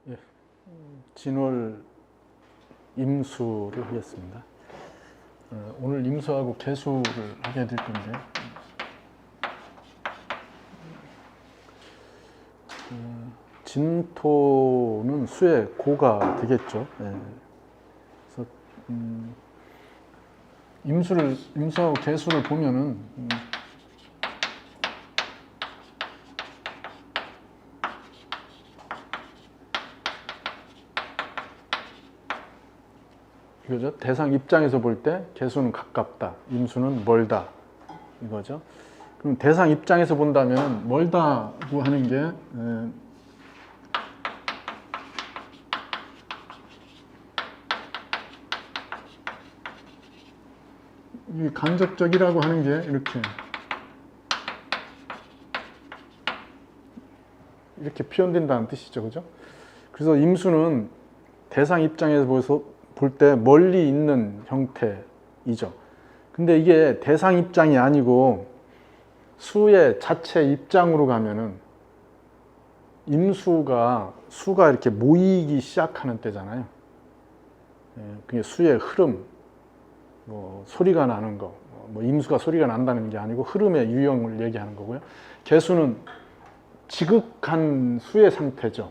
예, 진월 임수를 하겠습니다. 오늘 임수하고 개수를 하게 될 건데, 진토는 수의 고가 되겠죠. 예. 그래서 임수하고 개수를 보면은 이거죠. 대상 입장에서 볼 때 개수는 가깝다, 임수는 멀다 이거죠. 그럼 대상 입장에서 본다면 멀다고 하는 게 이 간접적이라고 하는 게 이렇게 표현된다는 뜻이죠, 그죠? 그래서 임수는 대상 입장에서 볼 때 멀리 있는 형태이죠. 근데 이게 대상 입장이 아니고 수의 자체 입장으로 가면은 수가 이렇게 모이기 시작하는 때잖아요. 그게 수의 흐름, 뭐 소리가 나는 거, 뭐 임수가 소리가 난다는 게 아니고 흐름의 유형을 얘기하는 거고요. 개수는 지극한 수의 상태죠.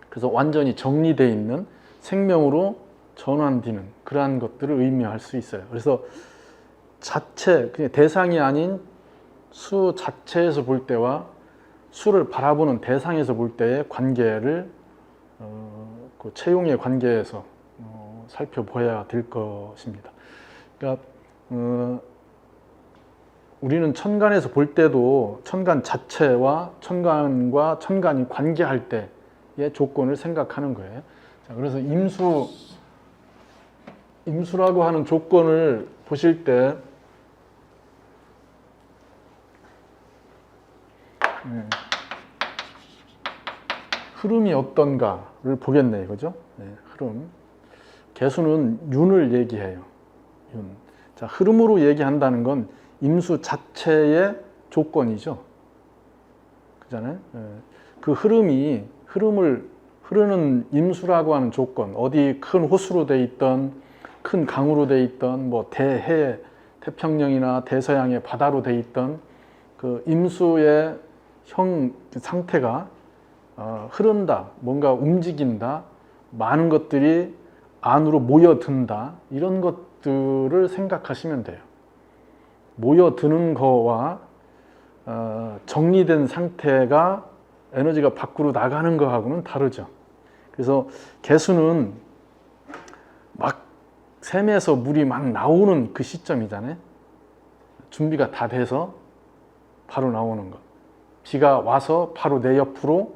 그래서 완전히 정리되어 있는 생명으로 전환되는 그러한 것들을 의미할 수 있어요. 그래서 그냥 대상이 아닌 수 자체에서 볼 때와 수를 바라보는 대상에서 볼 때의 관계를 그 채용의 관계에서 살펴봐야 될 것입니다. 그러니까 우리는 천간에서 볼 때도 천간 자체와 천간과 천간이 관계할 때의 조건을 생각하는 거예요. 자, 그래서 임수라고 하는 조건을 보실 때 흐름이 어떤가를 보겠네 이거죠. 흐름. 개수는 윤을 얘기해요. 윤. 자, 흐름으로 얘기한다는 건 임수 자체의 조건이죠. 그잖아요. 그 흐름을 흐르는 임수라고 하는 조건, 어디 큰 호수로 돼 있던, 큰 강으로 돼 있던, 뭐 태평양이나 대서양의 바다로 돼 있던 그 임수의 상태가 흐른다, 뭔가 움직인다, 많은 것들이 안으로 모여든다, 이런 것들을 생각하시면 돼요. 모여드는 거와 정리된 상태가 에너지가 밖으로 나가는 거하고는 다르죠. 그래서 개수는 막 샘에서 물이 막 나오는 그 시점이잖아요. 준비가 다 돼서 바로 나오는 것. 비가 와서 바로 내 옆으로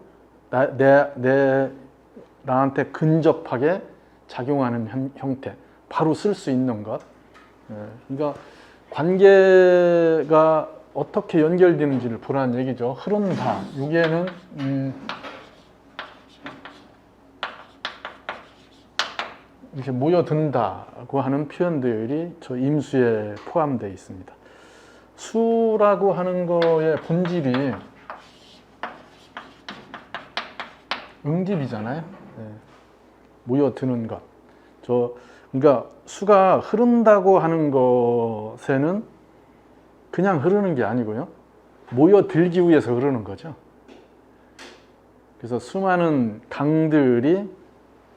나한테 근접하게 작용하는 형태, 바로 쓸 수 있는 것. 그러니까 관계가 어떻게 연결되는지를 보라는 얘기죠. 흐른다. 여기에는 이렇게 모여든다고 하는 표현들이 저 임수에 포함되어 있습니다. 수라고 하는 거의 본질이 응집이잖아요. 모여드는 것. 그러니까 수가 흐른다고 하는 것에는 그냥 흐르는 게 아니고요. 모여들기 위해서 흐르는 거죠. 그래서 수많은 강들이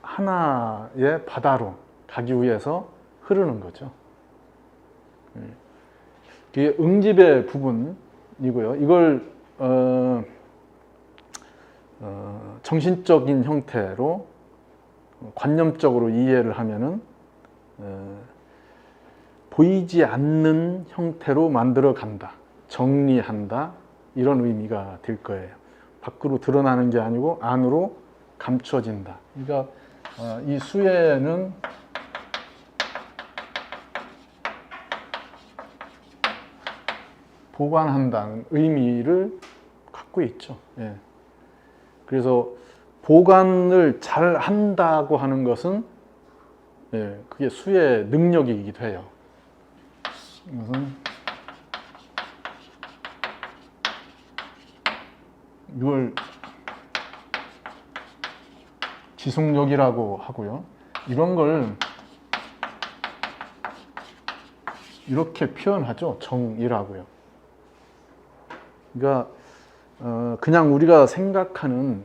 하나의 바다로 가기 위해서 흐르는 거죠. 그게 응집의 부분이고요. 이걸 정신적인 형태로 관념적으로 이해를 하면은 보이지 않는 형태로 만들어 간다, 정리한다, 이런 의미가 될 거예요. 밖으로 드러나는 게 아니고 안으로 감춰진다. 그러니까 이 수에는 보관한다는 의미를 갖고 있죠. 그래서 보관을 잘 한다고 하는 것은 그게 수의 능력이기도 해요. 이걸 지속력이라고 하고요. 이런 걸 이렇게 표현하죠. 정이라고요. 그러니까 그냥 우리가 생각하는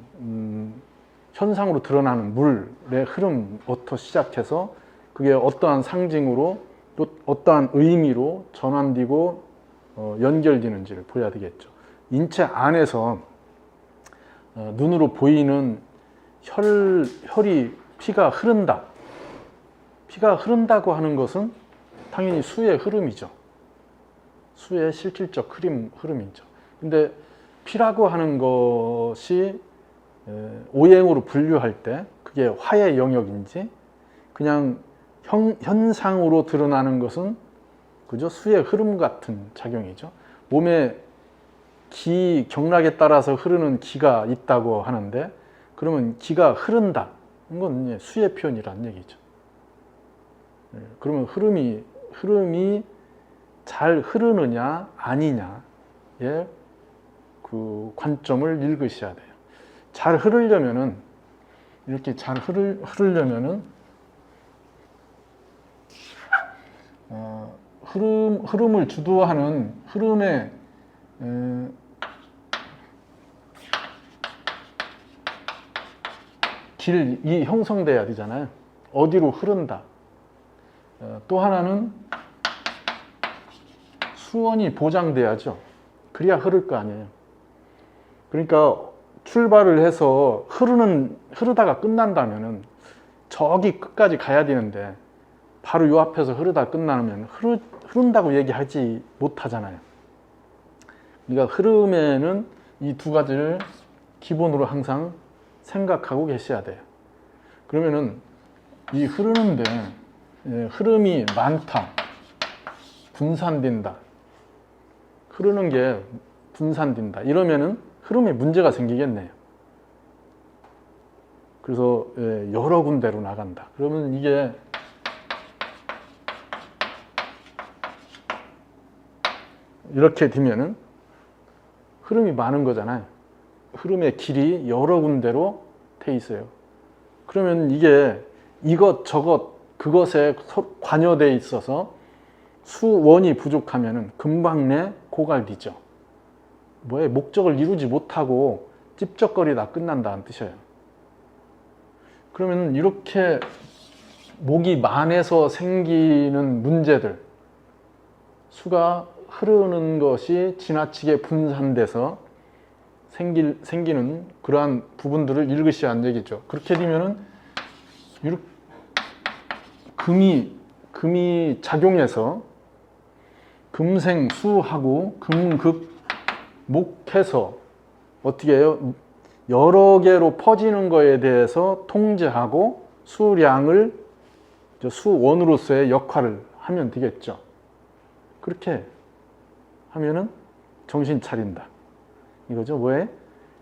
현상으로 드러나는 물의 흐름부터 시작해서 그게 어떠한 상징으로 또 어떠한 의미로 전환되고 연결되는지를 보여야 되겠죠. 인체 안에서 눈으로 보이는 혈이 피가 흐른다. 피가 흐른다고 하는 것은 당연히 수의 흐름이죠. 수의 실질적 흐름이죠. 근데 피라고 하는 것이 오행으로 분류할 때 그게 화의 영역인지 그냥 현상으로 드러나는 것은 그죠? 수의 흐름 같은 작용이죠. 몸에 경락에 따라서 흐르는 기가 있다고 하는데 그러면 기가 흐른다. 이건 수의 표현이라는 얘기죠. 그러면 흐름이 잘 흐르느냐 아니냐의 그 관점을 읽으셔야 돼요. 잘 흐르려면은 이렇게 잘 흐르려면은 흐름을 주도하는 흐름의 길이 형성돼야 되잖아요. 어디로 흐른다. 또 하나는 수원이 보장돼야죠. 그래야 흐를 거 아니에요. 그러니까 출발을 해서 흐르다가 끝난다면은 저기 끝까지 가야 되는데 바로 요 앞에서 흐르다 끝나면 흐른다고 얘기하지 못하잖아요. 그러니까 흐름에는 이 두 가지를 기본으로 항상 생각하고 계셔야 돼요. 그러면은 이 흐르는데 흐름이 많다, 분산된다, 흐르는 게 분산된다 이러면은 흐름에 문제가 생기겠네요. 그래서 여러 군데로 나간다. 그러면 이게 이렇게 되면은 흐름이 많은 거잖아요. 흐름의 길이 여러 군데로 돼 있어요. 그러면 이게 이것저것 그것에 관여돼 있어서 수원이 부족하면은 금방 내 고갈되죠. 목적을 이루지 못하고 찝쩍거리다 끝난다는 뜻이에요. 그러면 이렇게 목이 많아서 생기는 문제들, 수가 흐르는 것이 지나치게 분산돼서 생기는 그러한 부분들을 읽으셔야 하는 얘기죠. 그렇게 되면은 이렇게 금이 작용해서 금생수하고 금극목해서 어떻게 해요? 여러 개로 퍼지는 거에 대해서 통제하고 수량을 수원으로서의 역할을 하면 되겠죠. 그렇게 하면은 정신 차린다. 이거죠. 왜?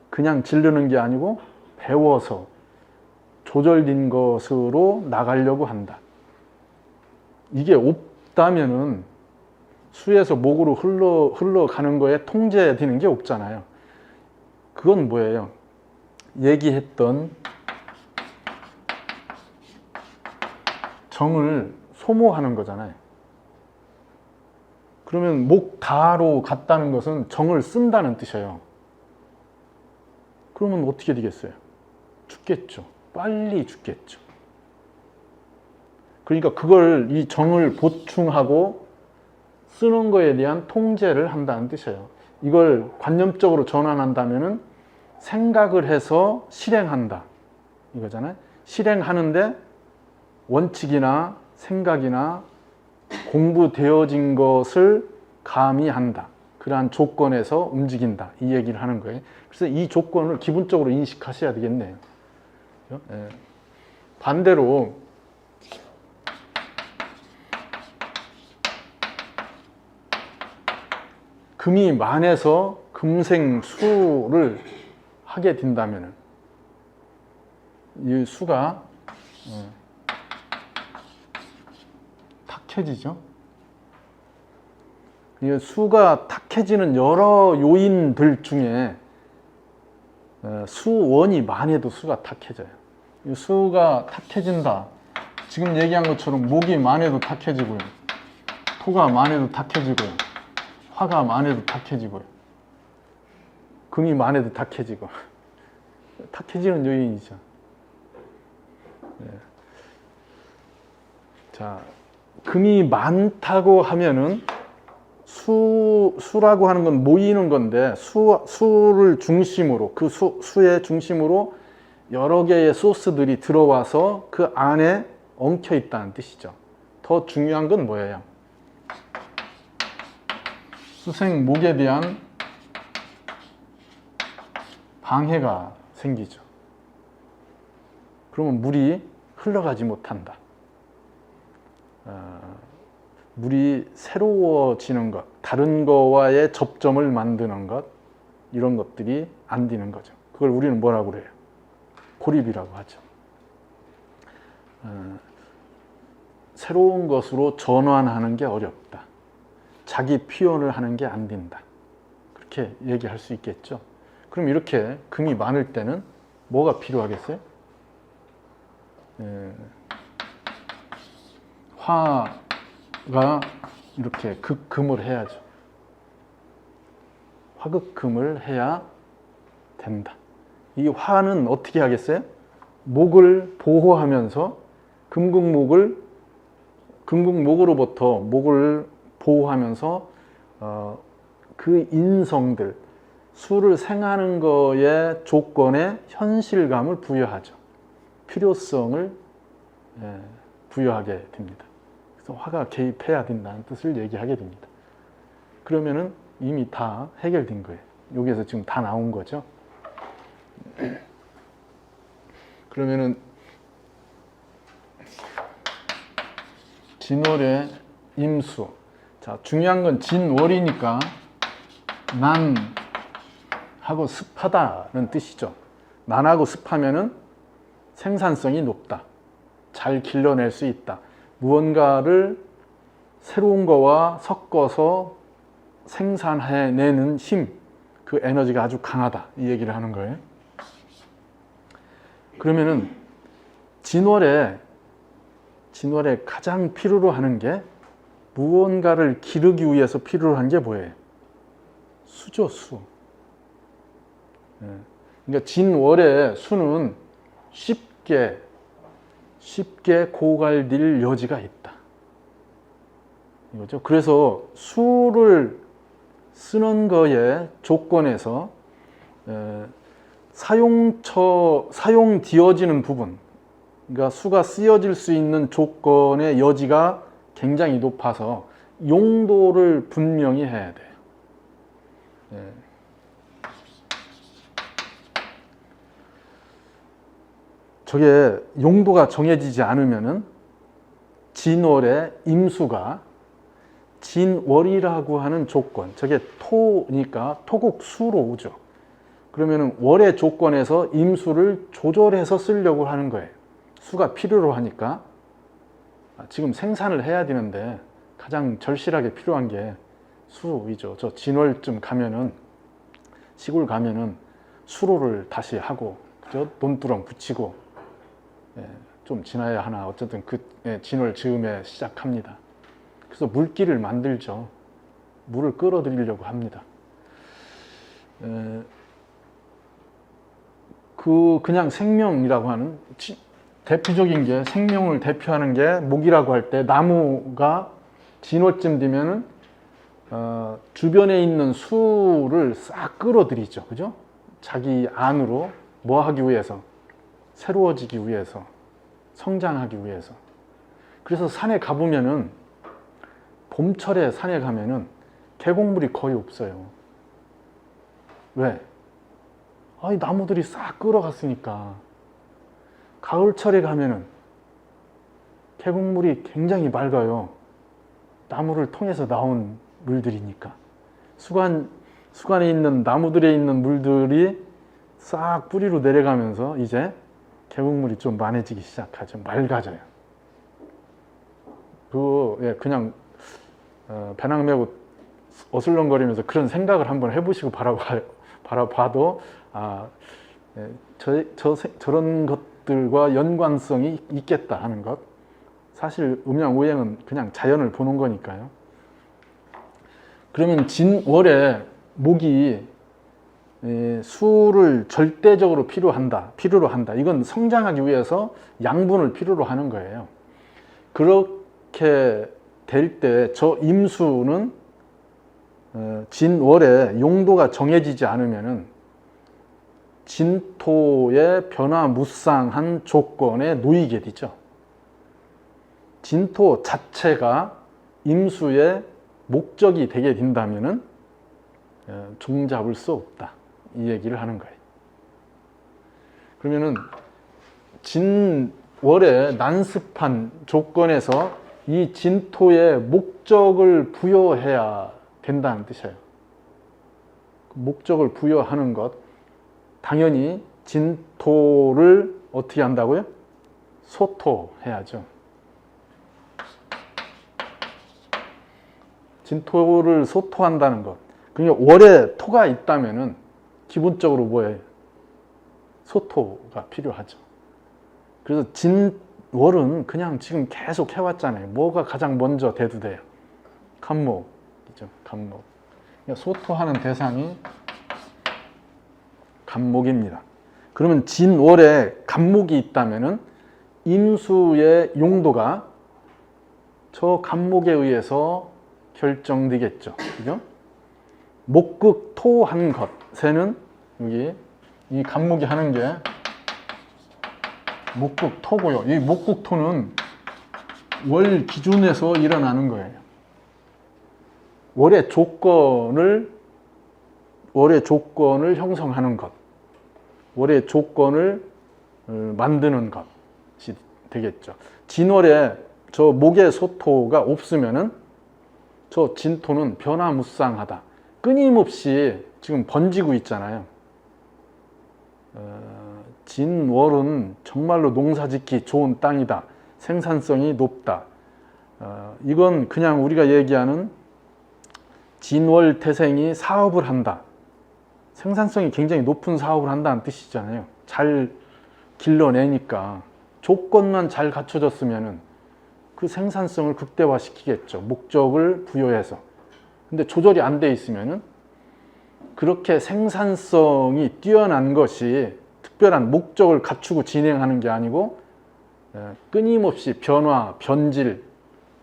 그냥 지르는 게 아니고 배워서 조절된 것으로 나가려고 한다. 이게 없다면은 수에서 목으로 흘러가는 거에 통제되는 게 없잖아요. 그건 뭐예요? 얘기했던 정을 소모하는 거잖아요. 그러면 목다로 갔다는 것은 정을 쓴다는 뜻이에요. 그러면 어떻게 되겠어요? 죽겠죠. 빨리 죽겠죠. 그러니까 그걸 이 정을 보충하고 쓰는 거에 대한 통제를 한다는 뜻이에요. 이걸 관념적으로 전환한다면은 생각을 해서 실행한다 이거잖아요. 실행하는데 원칙이나 생각이나 공부되어진 것을 가미한다. 그러한 조건에서 움직인다. 이 얘기를 하는 거예요. 그래서 이 조건을 기본적으로 인식하셔야 되겠네요. 반대로 금이 만해서 금생수를 하게 된다면 이 수가 탁해지죠. 이 수가 탁해지는 여러 요인들 중에 수원이 많아도 수가 탁해져요. 이 수가 탁해진다. 지금 얘기한 것처럼 목이 만해도 탁해지고요. 토가 만해도 탁해지고요. 화가 만해도 탁해지고요. 금이 만해도 탁해지고. 탁해지는 요인이죠. 네. 자, 금이 많다고 하면은 수라고 하는 건 모이는 건데 수를 중심으로 그 수의 중심으로 여러 개의 소스들이 들어와서 그 안에 엉켜 있다는 뜻이죠. 더 중요한 건 뭐예요? 수생목에 대한 방해가 생기죠. 그러면 물이 흘러가지 못한다. 물이 새로워지는 것, 다른 거와의 접점을 만드는 것, 이런 것들이 안 되는 거죠. 그걸 우리는 뭐라고 그래요? 고립이라고 하죠. 새로운 것으로 전환하는 게 어렵다. 자기 표현을 하는 게 안 된다. 그렇게 얘기할 수 있겠죠. 그럼 이렇게 금이 많을 때는 뭐가 필요하겠어요? 화가 이렇게 극금을 해야죠. 화극금을 해야 된다. 이 화는 어떻게 하겠어요? 목을 보호하면서 금극목으로부터 목을 보호하면서 그 인성들, 수를 생하는 거에 조건에 현실감을 부여하죠. 필요성을 부여하게 됩니다. 그래서 화가 개입해야 된다는 뜻을 얘기하게 됩니다. 그러면은 이미 다 해결된 거예요. 여기에서 지금 다 나온 거죠. 그러면은 진월의 임수. 자, 중요한 건 진월이니까 난하고 습하다는 뜻이죠. 난하고 습하면은 생산성이 높다. 잘 길러낼 수 있다. 무언가를 새로운 거와 섞어서 생산해내는 힘, 그 에너지가 아주 강하다. 이 얘기를 하는 거예요. 그러면은 진월에 가장 필요로 하는 게 무언가를 기르기 위해서 필요로 한 게 뭐예요? 수죠, 수. 그러니까 진월의 수는 쉽게 고갈될 여지가 있다. 이거죠. 그래서 수를 쓰는 거에 조건에서 사용되어지는 부분, 그러니까 수가 쓰여질 수 있는 조건의 여지가 굉장히 높아서 용도를 분명히 해야 돼요. 저게 용도가 정해지지 않으면은 진월의 임수가 진월이라고 하는 조건, 저게 토니까 토국수로 오죠. 그러면은 월의 조건에서 임수를 조절해서 쓰려고 하는 거예요. 수가 필요로 하니까. 지금 생산을 해야 되는데 가장 절실하게 필요한 게 수이죠. 저 진월쯤 가면은, 시골 가면은 수로를 다시 하고, 그죠? 논두렁 붙이고, 좀 지나야 하나, 어쨌든 그 진월 즈음에 시작합니다. 그래서 물길을 만들죠. 물을 끌어들이려고 합니다. 그냥 생명이라고 하는 대표적인 게, 생명을 대표하는 게 목이라고 할 때 나무가 진월쯤 되면은 주변에 있는 수를 싹 끌어들이죠. 그죠? 자기 안으로 뭐 하기 위해서? 새로워지기 위해서, 성장하기 위해서. 그래서 산에 가보면은, 봄철에 산에 가면은 계곡물이 거의 없어요. 왜? 이 나무들이 싹 끌어갔으니까. 가을철에 가면은 계곡물이 굉장히 맑아요. 나무를 통해서 나온 물들이니까. 수관에 있는 나무들에 있는 물들이 싹 뿌리로 내려가면서 이제 계곡물이 좀 많아지기 시작하죠. 맑아져요. 그냥 배낭 메고 어슬렁거리면서 그런 생각을 한번 해보시고 바라봐도 저런 것 것들과 연관성이 있겠다 하는 것. 사실 음양오행은 그냥 자연을 보는 거니까요. 그러면 진월에 목이 수를 절대적으로 필요로 한다. 이건 성장하기 위해서 양분을 필요로 하는 거예요. 그렇게 될 때 저 임수는 진월에 용도가 정해지지 않으면은 진토의 변화무쌍한 조건에 놓이게 되죠. 진토 자체가 임수의 목적이 되게 된다면은 종잡을 수 없다. 이 얘기를 하는 거예요. 그러면은 진월의 난습한 조건에서 이 진토의 목적을 부여해야 된다는 뜻이에요. 목적을 부여하는 것, 당연히 진토를 어떻게 한다고요? 소토해야죠. 진토를 소토한다는 것. 그러니까 월에 토가 있다면은 기본적으로 뭐예요? 소토가 필요하죠. 그래서 진월은 그냥 지금 계속 해왔잖아요. 뭐가 가장 먼저 대두돼요? 간목이죠. 간목. 그러니까 소토하는 대상이 간목입니다. 그러면 진월에 간목이 있다면은 임수의 용도가 저 간목에 의해서 결정되겠죠. 그죠? 목극토한 것에는 여기 이 간목이 하는 게 목극토고요. 이 목극토는 월 기준에서 일어나는 거예요. 월의 조건을 형성하는 것, 월의 조건을 만드는 것이 되겠죠. 진월에 저 목의 소토가 없으면은 저 진토는 변화무쌍하다. 끊임없이 지금 번지고 있잖아요. 진월은 정말로 농사짓기 좋은 땅이다. 생산성이 높다. 이건 그냥 우리가 얘기하는 진월 태생이 사업을 한다. 생산성이 굉장히 높은 사업을 한다는 뜻이잖아요. 잘 길러내니까 조건만 잘 갖춰졌으면은 그 생산성을 극대화시키겠죠. 목적을 부여해서. 근데 조절이 안 돼 있으면은 그렇게 생산성이 뛰어난 것이 특별한 목적을 갖추고 진행하는 게 아니고 끊임없이 변화, 변질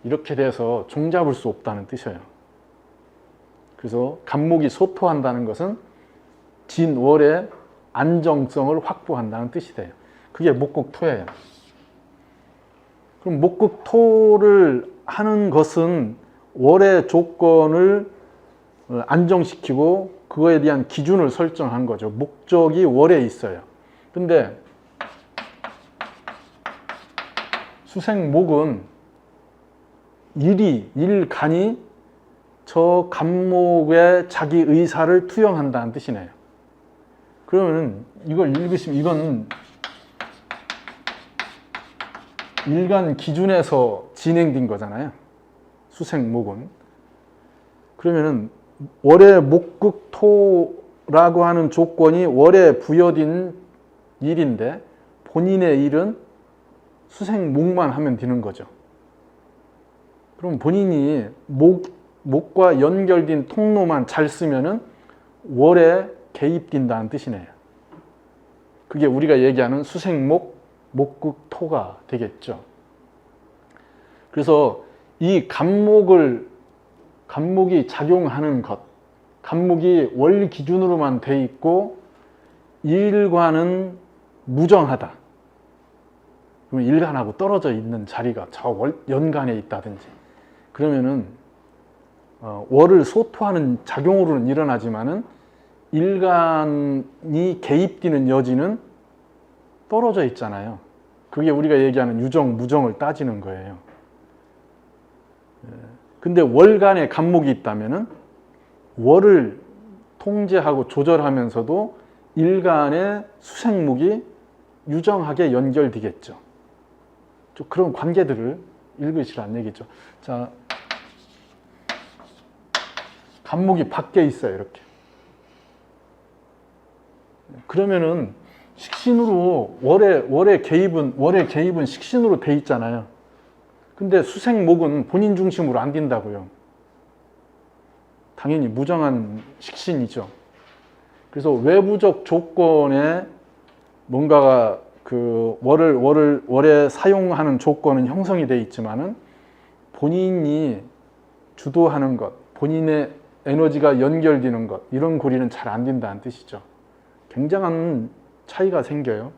이렇게 돼서 종잡을 수 없다는 뜻이에요. 그래서 간목이 소토한다는 것은 진월의 안정성을 확보한다는 뜻이 돼요. 그게 목극토예요. 그럼 목극토를 하는 것은 월의 조건을 안정시키고 그거에 대한 기준을 설정한 거죠. 목적이 월에 있어요. 근데 수생목은 일간이 저 간목에 자기 의사를 투영한다는 뜻이네요. 그러면 이걸 읽으시면 이건 일간 기준에서 진행된 거잖아요. 수생목은. 그러면은 월의 목극토라고 하는 조건이 월에 부여된 일인데 본인의 일은 수생목만 하면 되는 거죠. 그럼 본인이 목과 연결된 통로만 잘 쓰면은 월에 개입된다는 뜻이네요. 그게 우리가 얘기하는 수생목, 목극토가 되겠죠. 그래서 이 간목이 작용하는 것, 간목이 월 기준으로만 돼 있고 일간은 무정하다. 그러면 일간하고 떨어져 있는 자리가 저 연간에 있다든지 그러면은 월을 소토하는 작용으로는 일어나지만은 일간이 개입되는 여지는 떨어져 있잖아요. 그게 우리가 얘기하는 유정, 무정을 따지는 거예요. 근데 월간에 간목이 있다면은 월을 통제하고 조절하면서도 일간의 수생목이 유정하게 연결되겠죠. 좀 그런 관계들을 읽으시라는 얘기죠. 자, 간목이 밖에 있어요, 이렇게. 그러면은 식신으로 월의 개입은 식신으로 돼 있잖아요. 근데 수생목은 본인 중심으로 안 뛴다고요. 당연히 무정한 식신이죠. 그래서 외부적 조건에 뭔가가 그 월에 사용하는 조건은 형성이 돼 있지만은 본인이 주도하는 것, 본인의 에너지가 연결되는 것, 이런 고리는 잘 안 된다는 뜻이죠. 굉장한 차이가 생겨요.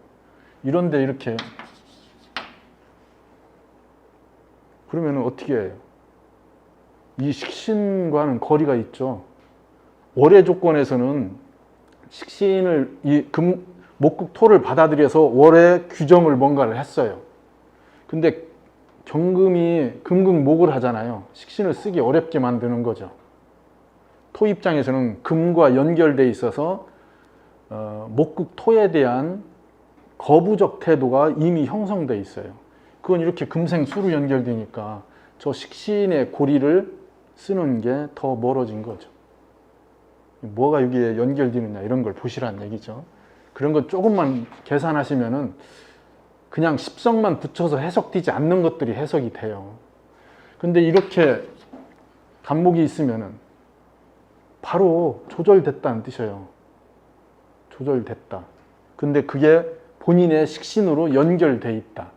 이런데 이렇게 그러면 어떻게 해요? 이 식신과는 거리가 있죠. 월의 조건에서는 식신을 목국토를 받아들여서 월의 규정을 뭔가를 했어요. 근데 경금이 금극목을 하잖아요. 식신을 쓰기 어렵게 만드는 거죠. 토 입장에서는 금과 연결돼 있어서 목국토에 대한 거부적 태도가 이미 형성돼 있어요. 그건 이렇게 금생수로 연결되니까 저 식신의 고리를 쓰는 게 더 멀어진 거죠. 뭐가 여기에 연결되느냐 이런 걸 보시라는 얘기죠. 그런 건 조금만 계산하시면은 그냥 십성만 붙여서 해석되지 않는 것들이 해석이 돼요. 근데 이렇게 간목이 있으면은 바로 조절됐다는 뜻이에요. 조절됐다. 근데 그게 본인의 식신으로 연결돼 있다.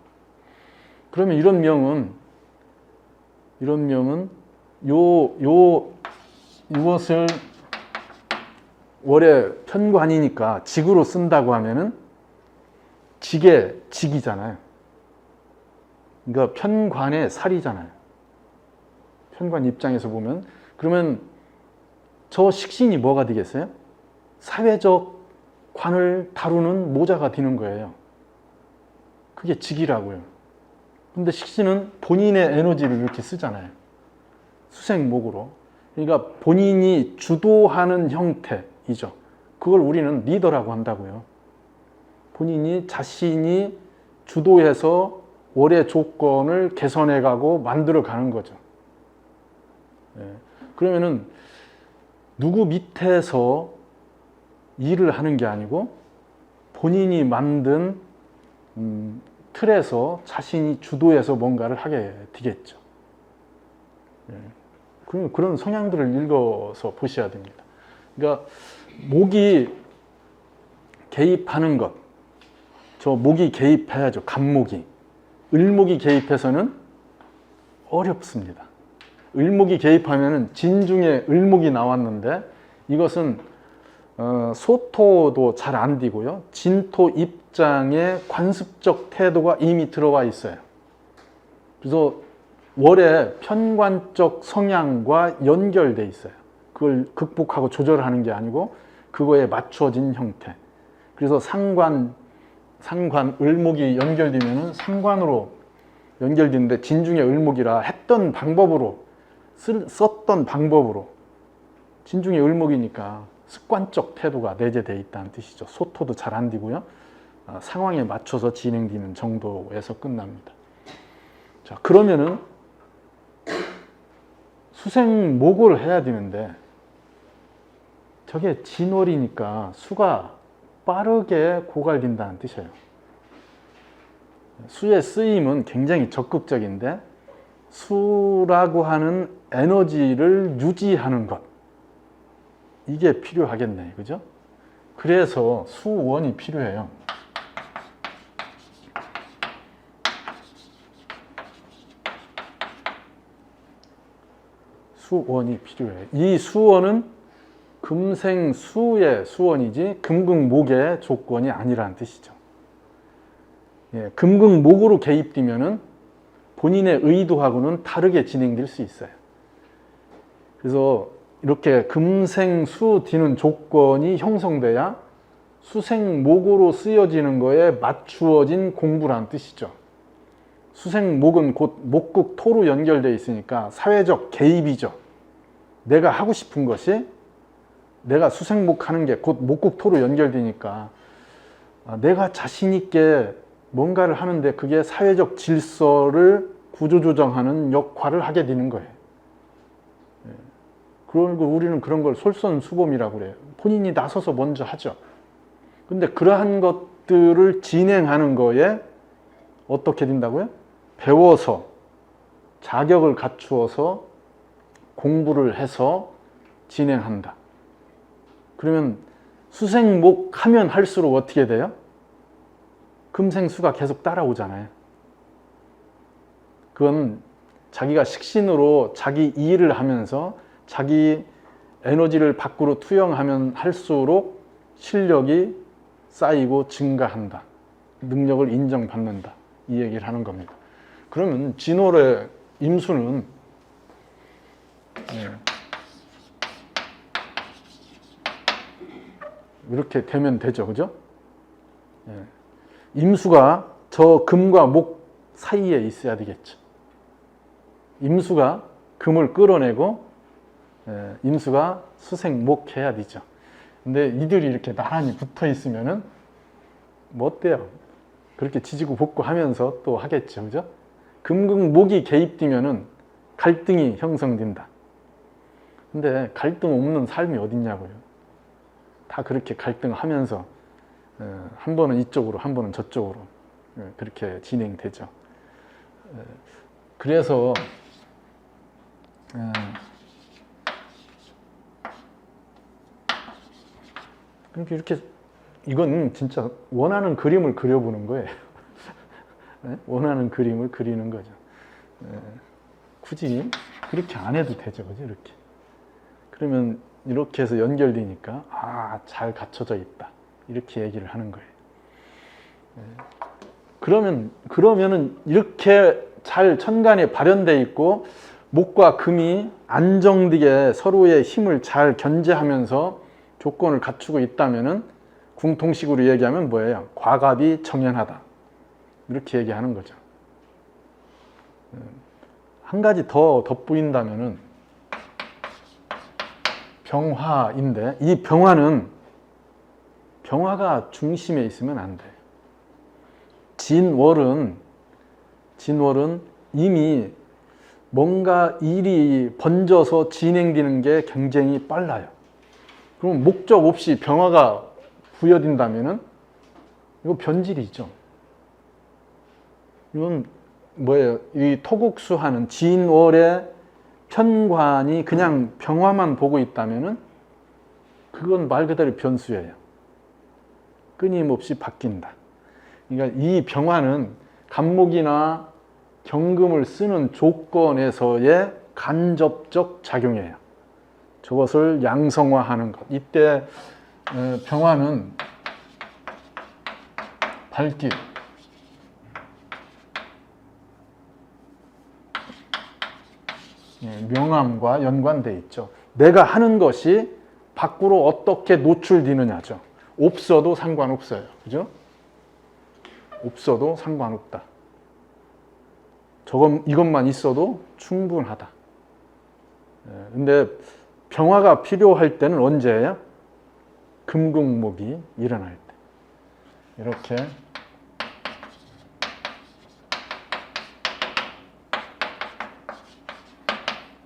그러면 이런 명은 이것을 월의 편관이니까 직으로 쓴다고 하면은 직이잖아요. 그러니까 편관의 살이잖아요. 편관 입장에서 보면 그러면 저 식신이 뭐가 되겠어요? 사회적 관을 다루는 모자가 되는 거예요. 그게 직이라고요. 근데 식신은 본인의 에너지를 이렇게 쓰잖아요. 수생목으로. 그러니까 본인이 주도하는 형태이죠. 그걸 우리는 리더라고 한다고요. 본인이 자신이 주도해서 월의 조건을 개선해가고 만들어가는 거죠. 그러면은 누구 밑에서 일을 하는 게 아니고 본인이 만든 틀에서 자신이 주도해서 뭔가를 하게 되겠죠. 그런 성향들을 읽어서 보셔야 됩니다. 그러니까 목이 개입하는 것, 저 목이 개입해야죠. 간목이. 을목이 개입해서는 어렵습니다. 을목이 개입하면은 진중에 을목이 나왔는데 이것은 소토도 잘 안 되고요. 진토 입장에 관습적 태도가 이미 들어와 있어요. 그래서 월의 편관적 성향과 연결돼 있어요. 그걸 극복하고 조절하는 게 아니고 그거에 맞춰진 형태. 그래서 상관 을목이 연결되면은 상관으로 연결되는데 진중의 을목이라 했던 방법으로 썼던 방법으로 진중의 을목이니까 습관적 태도가 내재되어 있다는 뜻이죠. 소토도 잘 안 되고요. 상황에 맞춰서 진행되는 정도에서 끝납니다. 자, 그러면은 수생목을 해야 되는데 저게 진월이니까 수가 빠르게 고갈된다는 뜻이에요. 수의 쓰임은 굉장히 적극적인데 수라고 하는 에너지를 유지하는 것, 이게 필요하겠네, 그죠? 그래서 수원이 필요해요. 수원이 필요해. 이 수원은 금생수의 수원이지 금극목의 조건이 아니라는 뜻이죠. 예, 금극목으로 개입되면은 본인의 의도하고는 다르게 진행될 수 있어요. 그래서 이렇게 금생수 되는 조건이 형성돼야 수생목으로 쓰여지는 거에 맞추어진 공부라는 뜻이죠. 수생목은 곧 목극토로 연결되어 있으니까 사회적 개입이죠. 내가 하고 싶은 것이 내가 수생목 하는 게 곧 목극토로 연결되니까 내가 자신 있게 뭔가를 하는데 그게 사회적 질서를 구조조정하는 역할을 하게 되는 거예요. 그리고 우리는 그런 걸 솔선수범이라고 그래요. 본인이 나서서 먼저 하죠. 근데 그러한 것 것들을 진행하는 거에 어떻게 된다고요? 배워서 자격을 갖추어서 공부를 해서 진행한다. 그러면 수생목 하면 할수록 어떻게 돼요? 금생수가 계속 따라오잖아요. 그건 자기가 식신으로 자기 일을 하면서 자기 에너지를 밖으로 투영하면 할수록 실력이 쌓이고 증가한다. 능력을 인정받는다. 이 얘기를 하는 겁니다. 그러면 진월의 임수는 이렇게 되면 되죠. 그죠? 임수가 저 금과 목 사이에 있어야 되겠죠. 임수가 금을 끌어내고 임수가 수생목해야 되죠. 근데 이들이 이렇게 나란히 붙어 있으면은 뭐 어때요? 그렇게 지지고 볶고 하면서 또 하겠죠. 그죠? 금극목이 개입되면은 갈등이 형성된다. 근데 갈등 없는 삶이 어딨냐고요. 다 그렇게 갈등하면서 한 번은 이쪽으로 한 번은 저쪽으로 그렇게 진행되죠. 그래서 그러니까 이렇게 이건 진짜 원하는 그림을 그려보는 거예요. 원하는 그림을 그리는 거죠. 굳이 그렇게 안 해도 되죠. 그죠? 이렇게. 그러면 이렇게 해서 연결되니까 잘 갖춰져 있다. 이렇게 얘기를 하는 거예요. 그러면은 이렇게 잘 천간에 발현되어 있고 목과 금이 안정되게 서로의 힘을 잘 견제하면서 조건을 갖추고 있다면은 궁통식으로 얘기하면 뭐예요? 과갑이 정연하다. 이렇게 얘기하는 거죠. 한 가지 더 덧보인다면은 병화인데 이 병화가 중심에 있으면 안 돼요. 진월은 이미 뭔가 일이 번져서 진행되는 게 굉장히 빨라요. 그럼 목적 없이 병화가 부여된다면은 이거 변질이죠. 이건 뭐예요? 이 토국수하는 진월의 편관이 그냥 병화만 보고 있다면은 그건 말 그대로 변수예요. 끊임없이 바뀐다. 그러니까 이 병화는 간목이나 경금을 쓰는 조건에서의 간접적 작용이에요. 저것을 양성화하는 것. 이때 병화는 발길, 명암과 연관되어 있죠. 내가 하는 것이 밖으로 어떻게 노출되느냐죠. 없어도 상관없어요. 그죠? 없어도 상관없다. 이것만 있어도 충분하다. 근데 병화가 필요할 때는 언제예요? 금극목이 일어날 때. 이렇게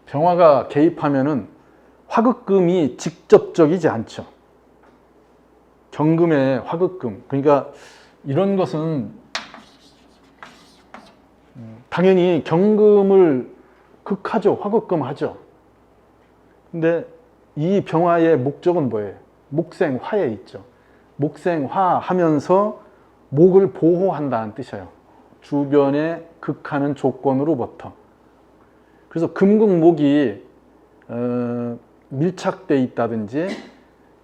병화가 개입하면은 화극금이 직접적이지 않죠. 경금의 화극금. 그러니까 이런 것은 당연히 경금을 극하죠. 화극금 하죠. 근데 이 병화의 목적은 뭐예요? 목생화에 있죠. 목생화 하면서 목을 보호한다는 뜻이에요. 주변에 극하는 조건으로부터. 그래서 금극목이 밀착되어 있다든지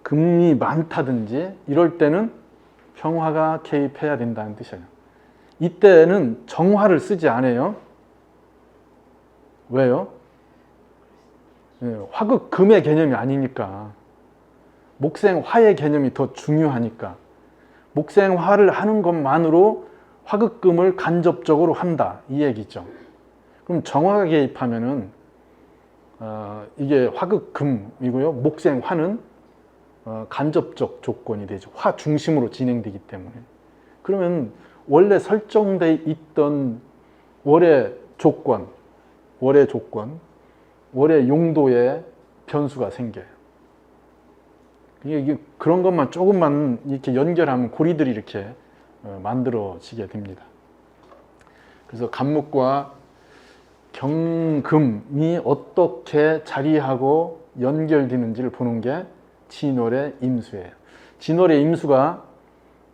금이 많다든지 이럴 때는 병화가 개입해야 된다는 뜻이에요. 이때는 정화를 쓰지 않아요. 왜요? 화극 금의 개념이 아니니까. 목생화의 개념이 더 중요하니까. 목생화를 하는 것만으로 화극금을 간접적으로 한다. 이 얘기죠. 그럼 정화가 개입하면은 이게 화극금이고요. 목생화는 간접적 조건이 되죠. 화 중심으로 진행되기 때문에. 그러면 원래 설정되어 있던 월의 조건, 월의 용도에 변수가 생겨요. 이게 그런 것만 조금만 이렇게 연결하면 고리들이 이렇게 만들어지게 됩니다. 그래서 간목과 경금이 어떻게 자리하고 연결되는지를 보는 게 진월의 임수예요. 진월의 임수가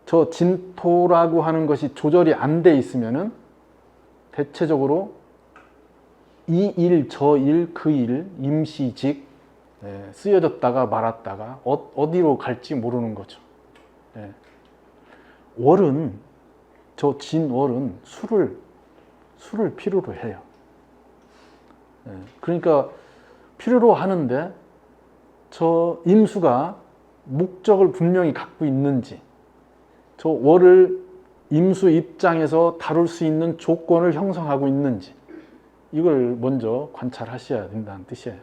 저 진토라고 하는 것이 조절이 안 돼 있으면은 대체적으로 이 일, 저 일, 그 일, 임시직 쓰여졌다가 말았다가 어디로 갈지 모르는 거죠. 월은 저 진월은 술을 필요로 해요. 그러니까 필요로 하는데 저 임수가 목적을 분명히 갖고 있는지, 저 월을 임수 입장에서 다룰 수 있는 조건을 형성하고 있는지, 이걸 먼저 관찰하셔야 된다는 뜻이에요.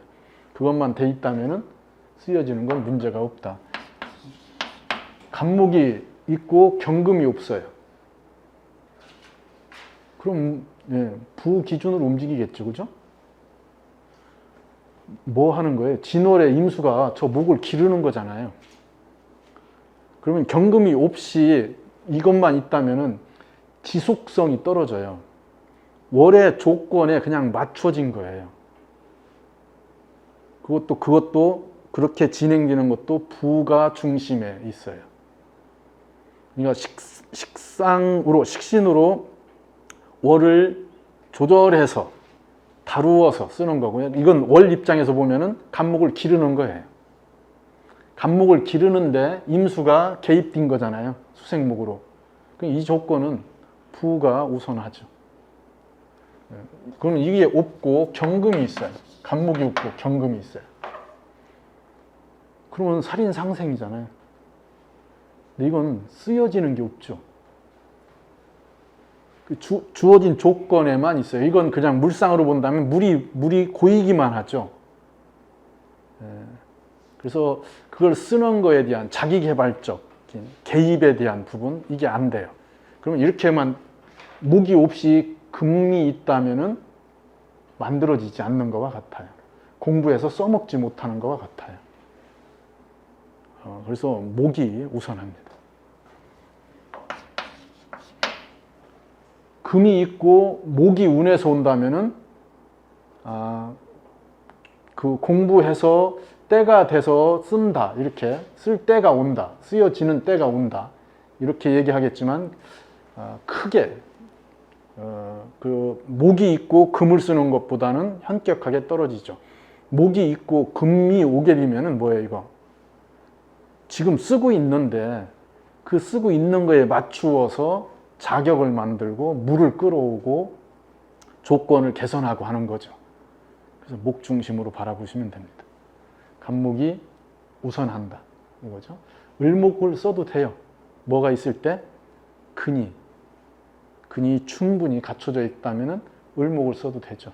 그것만 돼 있다면 쓰여지는 건 문제가 없다. 간목이 있고 경금이 없어요. 그럼 부 기준으로 움직이겠죠, 그죠? 뭐 하는 거예요? 진월의 임수가 저 목을 기르는 거잖아요. 그러면 경금이 없이 이것만 있다면 지속성이 떨어져요. 월의 조건에 그냥 맞춰진 거예요. 그것도 그렇게 진행되는 것도 부가 중심에 있어요. 그러니까 식신으로 월을 조절해서 다루어서 쓰는 거고요. 이건 월 입장에서 보면은 간목을 기르는 거예요. 간목을 기르는데 임수가 개입된 거잖아요. 수생목으로. 이 조건은 부가 우선하죠. 그러면 이게 없고 경금이 있어요. 간목이 없고 경금이 있어요. 그러면 살인상생이잖아요. 근데 이건 쓰여지는 게 없죠. 주어진 조건에만 있어요. 이건 그냥 물상으로 본다면 물이 고이기만 하죠. 그래서 그걸 쓰는 거에 대한 자기개발적 개입에 대한 부분, 이게 안 돼요. 그러면 이렇게만 목이 없이 금이 있다면은 만들어지지 않는 것과 같아요. 공부해서 써먹지 못하는 것과 같아요. 그래서 목이 우선합니다. 금이 있고 목이 운에서 온다면은 그 공부해서 때가 돼서 쓴다, 이렇게 쓸 때가 온다, 쓰여지는 때가 온다, 이렇게 얘기하겠지만 크게 그 목이 있고 금을 쓰는 것보다는 현격하게 떨어지죠. 목이 있고 금이 오게 되면은 뭐예요, 이거? 지금 쓰고 있는데 그 쓰고 있는 거에 맞추어서 자격을 만들고 물을 끌어오고 조건을 개선하고 하는 거죠. 그래서 목 중심으로 바라보시면 됩니다. 간목이 우선한다, 이거죠. 을목을 써도 돼요. 뭐가 있을 때? 근이 충분히 갖춰져 있다면 을목을 써도 되죠.